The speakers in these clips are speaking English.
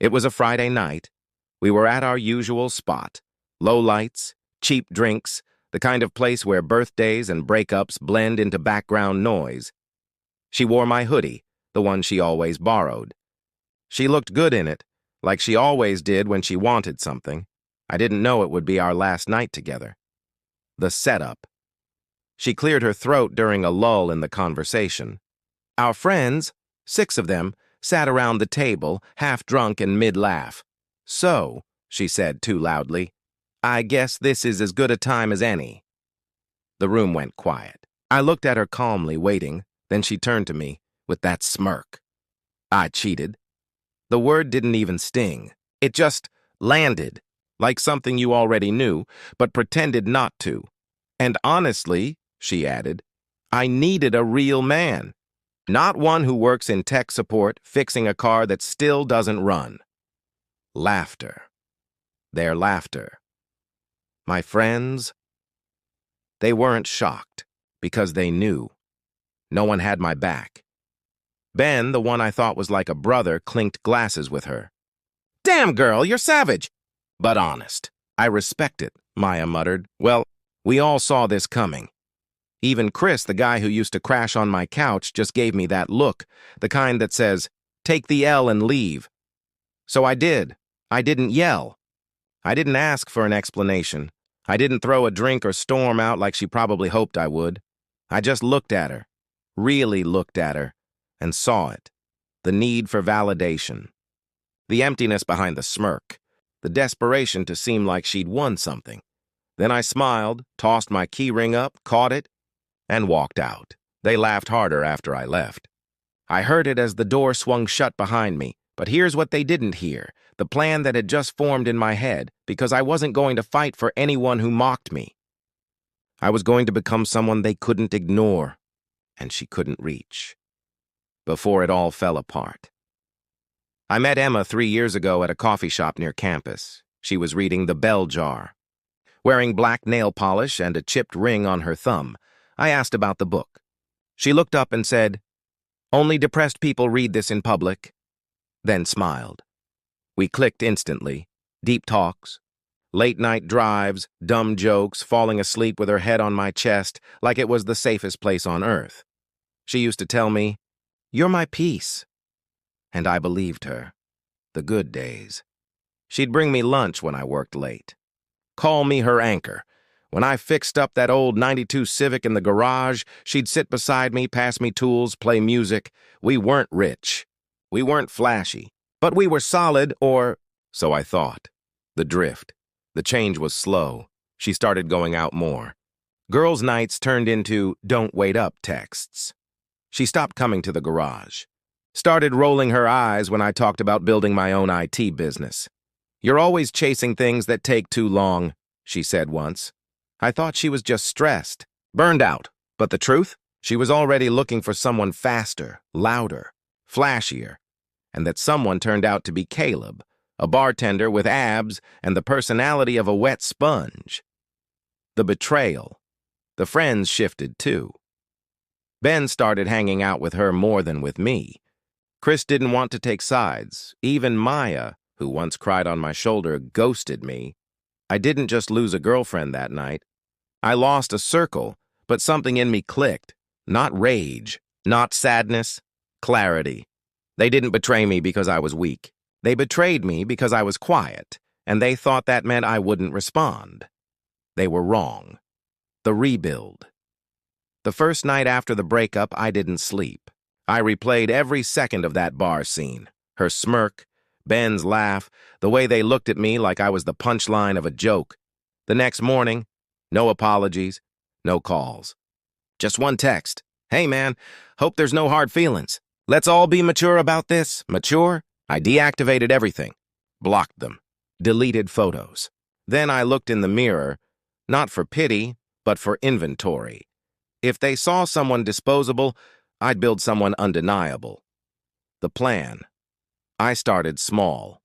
It was a Friday night. We were at our usual spot. Low lights, cheap drinks, the kind of place where birthdays and breakups blend into background noise. She wore my hoodie, the one she always borrowed. She looked good in it, like she always did when she wanted something. I didn't know it would be our last night together. The setup. She cleared her throat during a lull in the conversation. Our friends, 6 of them, sat around the table, half drunk and mid-laugh. "So," she said too loudly, "I guess this is as good a time as any." The room went quiet. I looked at her calmly, waiting, then she turned to me with that smirk. I cheated. The word didn't even sting. It just landed, like something you already knew, but pretended not to. And honestly, she added, I needed a real man. Not one who works in tech support, fixing a car that still doesn't run. Laughter. Their laughter. My friends, they weren't shocked, because they knew. No one had my back. Ben, the one I thought was like a brother, clinked glasses with her. "Damn, girl, you're savage!" "But honest." "I respect it," Maya muttered. "Well, we all saw this coming. Even Chris, the guy who used to crash on my couch, just gave me that look, the kind that says, take the L and leave. So I did. I didn't yell. I didn't ask for an explanation. I didn't throw a drink or storm out like she probably hoped I would. I just looked at her, really looked at her, and saw it. The need for validation. The emptiness behind the smirk. The desperation to seem like she'd won something. Then I smiled, tossed my key ring up, caught it, and walked out. They laughed harder after I left. I heard it as the door swung shut behind me, but here's what they didn't hear, the plan that had just formed in my head, because I wasn't going to fight for anyone who mocked me. I was going to become someone they couldn't ignore, and she couldn't reach. Before it all fell apart. I met Emma 3 years ago at a coffee shop near campus. She was reading The Bell Jar. Wearing black nail polish and a chipped ring on her thumb, I asked about the book. She looked up and said, "Only depressed people read this in public," then smiled. We clicked instantly. Deep talks, late-night drives, dumb jokes, falling asleep with her head on my chest like it was the safest place on earth. She used to tell me, "You're my peace." And I believed her. The good days. She'd bring me lunch when I worked late. Call me her anchor. When I fixed up that old '92 Civic in the garage, she'd sit beside me, pass me tools, play music. We weren't rich. We weren't flashy. But we were solid, or so I thought. The drift. The change was slow. She started going out more. Girls' nights turned into "don't wait up" texts. She stopped coming to the garage. Started rolling her eyes when I talked about building my own IT business. "You're always chasing things that take too long," she said once. I thought she was just stressed, burned out. But the truth? She was already looking for someone faster, louder, flashier. And that someone turned out to be Caleb, a bartender with abs and the personality of a wet sponge. The betrayal. The friends shifted too. Ben started hanging out with her more than with me. Chris didn't want to take sides. Even Maya, who once cried on my shoulder, ghosted me. I didn't just lose a girlfriend that night. I lost a circle, but something in me clicked. Not rage, not sadness, clarity. They didn't betray me because I was weak. They betrayed me because I was quiet, and they thought that meant I wouldn't respond. They were wrong. The rebuild. The first night after the breakup, I didn't sleep. I replayed every second of that bar scene. Her smirk, Ben's laugh, the way they looked at me like I was the punchline of a joke. The next morning, no apologies, no calls. Just one text. "Hey man, hope there's no hard feelings. Let's all be mature about this." Mature? I deactivated everything. Blocked them. Deleted photos. Then I looked in the mirror, not for pity, but for inventory. If they saw someone disposable, I'd build someone undeniable. The plan. I started small.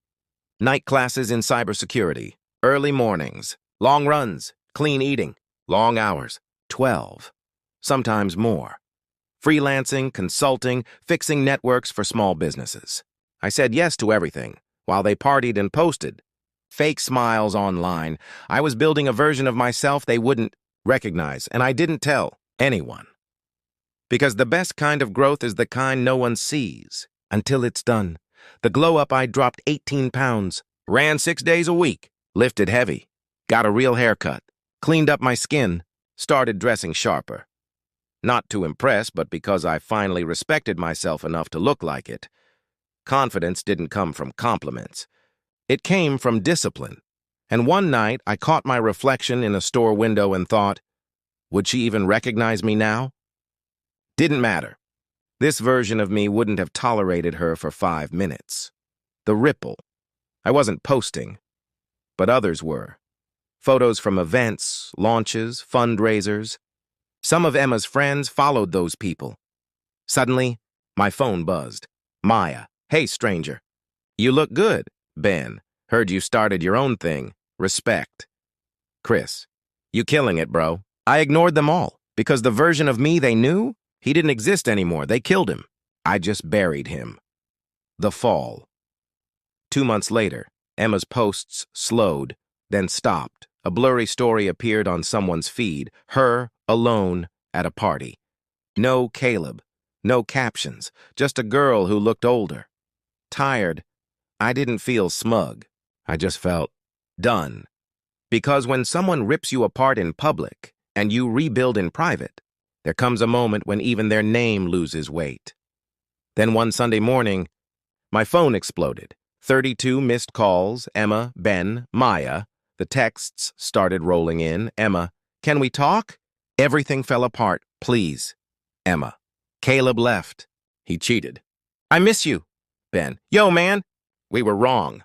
Night classes in cybersecurity, early mornings, long runs, clean eating, long hours, 12, sometimes more. Freelancing, consulting, fixing networks for small businesses. I said yes to everything, while they partied and posted fake smiles online. I was building a version of myself they wouldn't recognize, and I didn't tell anyone. Because the best kind of growth is the kind no one sees until it's done. The glow-up, I dropped 18 pounds, ran 6 days a week, lifted heavy, got a real haircut, cleaned up my skin, started dressing sharper. Not to impress, but because I finally respected myself enough to look like it. Confidence didn't come from compliments. It came from discipline. And one night, I caught my reflection in a store window and thought, would she even recognize me now? Didn't matter. This version of me wouldn't have tolerated her for 5 minutes. The ripple. I wasn't posting, but others were. Photos from events, launches, fundraisers. Some of Emma's friends followed those people. Suddenly, my phone buzzed. Maya. Hey, stranger. You look good. Ben. Heard you started your own thing. Respect. Chris. You killing it, bro. I ignored them all, because the version of me they knew, he didn't exist anymore. They killed him. I just buried him. The fall. 2 months later, Emma's posts slowed, then stopped. A blurry story appeared on someone's feed. Her, alone, at a party. No Caleb. No captions. Just a girl who looked older. Tired. I didn't feel smug. I just felt done. Because when someone rips you apart in public and you rebuild in private, there comes a moment when even their name loses weight. Then one Sunday morning, my phone exploded. 32 missed calls, Emma, Ben, Maya. The texts started rolling in. Emma, can we talk? Everything fell apart, please. Emma, Caleb left. He cheated. I miss you. Ben, yo, man. We were wrong.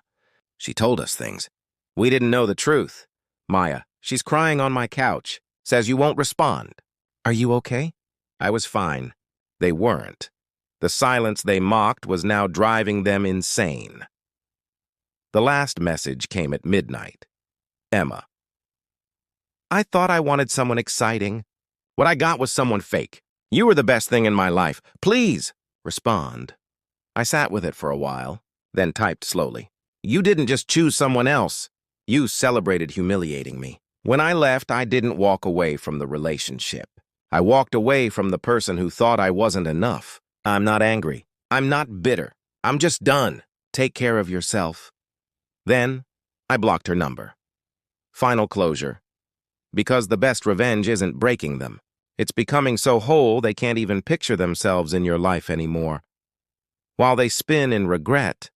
She told us things. We didn't know the truth. Maya, she's crying on my couch. Says you won't respond. Are you okay? I was fine. They weren't. The silence they mocked was now driving them insane. The last message came at midnight. Emma. I thought I wanted someone exciting. What I got was someone fake. You were the best thing in my life. Please, respond. I sat with it for a while, then typed slowly. You didn't just choose someone else. You celebrated humiliating me. When I left, I didn't walk away from the relationship. I walked away from the person who thought I wasn't enough. I'm not angry. I'm not bitter. I'm just done. Take care of yourself. Then, I blocked her number. Final closure. Because the best revenge isn't breaking them. It's becoming so whole they can't even picture themselves in your life anymore. While they spin in regret,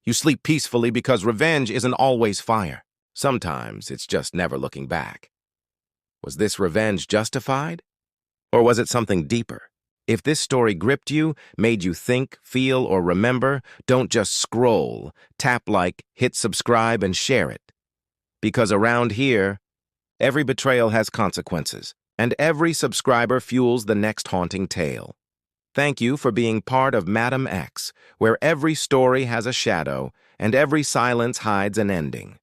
you sleep peacefully because revenge isn't always fire. Sometimes it's just never looking back. Was this revenge justified? Or was it something deeper? If this story gripped you, made you think, feel, or remember, don't just scroll. Tap like, hit subscribe, and share it. Because around here, every betrayal has consequences, and every subscriber fuels the next haunting tale. Thank you for being part of Madam X, where every story has a shadow and every silence hides an ending.